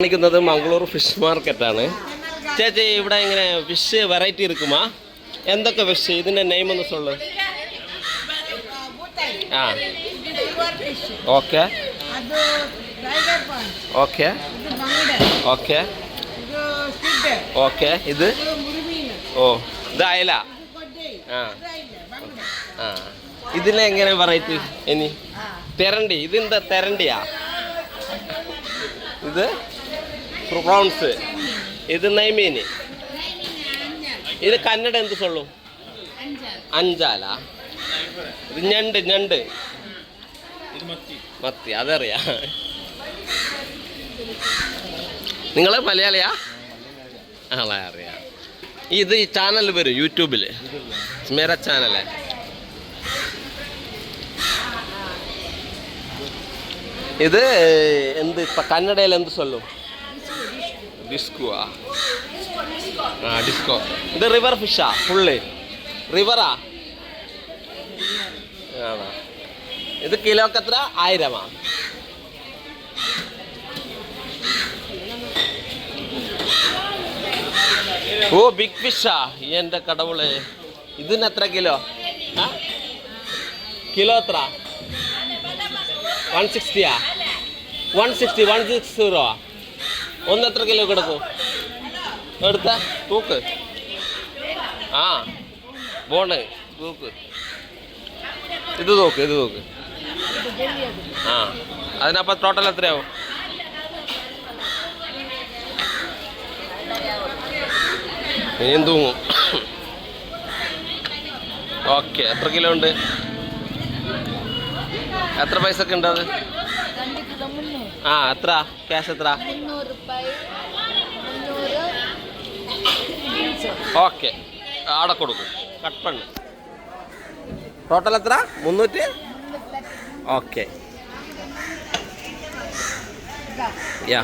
കാണിക്കുന്നത് മംഗളൂർ ഫിഷ് മാർക്കറ്റാണ്. ചേച്ചി ഇവിടെ ഇങ്ങനെ ഫിഷ് വെറൈറ്റി ഇരിക്കുമാ? എന്തൊക്കെ ഫിഷ്? ഇതിൻ്റെ നെയിം ഒന്ന് സൊല്ലു. ആ ഓക്കെ ഓക്കെ ഓക്കെ ഓക്കെ. ഇത് ഓ ഇത് അയല. ആ ആ ഇതിന് എങ്ങനെ വെറൈറ്റി? ഇനി തെരണ്ടി. ഇതെന്താ തെരണ്ടിയാ? ഇത് പ്രോൺസ്. ഇത് നെയ്മീന്. ഇത് കന്നഡ എന്ത് സൊല്ലു? അഞ്ചാല. ഇത് ഞണ്ട്. ഞണ്ട് മത്തി. അതറിയാ. നിങ്ങൾ മലയാളിയാ? ആളെ അറിയാം. ഇത് ഈ ചാനൽ വരും യൂട്യൂബിൽ, മേര ചാനല്. ഇത് എന്ത് ഇപ്പം കന്നഡയിൽ എന്ത് സൊല്ലും? ഡിസ്കുവാ. ആ ഡിസ്കോ. ഇത് റിവർ ഫിഷാ? ഫുള്ള് റിവറാ? ആണോ? ഇത് കിലോക്ക് എത്ര? 1000. ഓ ബിഗ് ഫിഷാ. എൻ്റെ കടവുളെ. ഇതിന് എത്ര കിലോ? ആ കിലോ എത്ര? 160. 160 ഒന്ന് എത്ര കിലോ കൊടുക്കും? എടുത്ത തൂക്ക്. ആ ബോണ് തൂക്ക്. ഇത് നോക്ക്. ഇത് നോക്ക്. ആ അതിനപ്പം ടോട്ടൽ എത്രയാവും? ഇനിയും തൂങ്ങും. ഓക്കെ. എത്ര കിലോ ഉണ്ട്? എത്ര പൈസ ഒക്കെ ഉണ്ട് അത്? ആ എത്ര ക്യാഷ്? എത്ര? ഓക്കെ അവിടെ കൊടുക്കും. കട്ട് പണ്ണ്. ടോട്ടൽ എത്ര? 300. Okay yeah.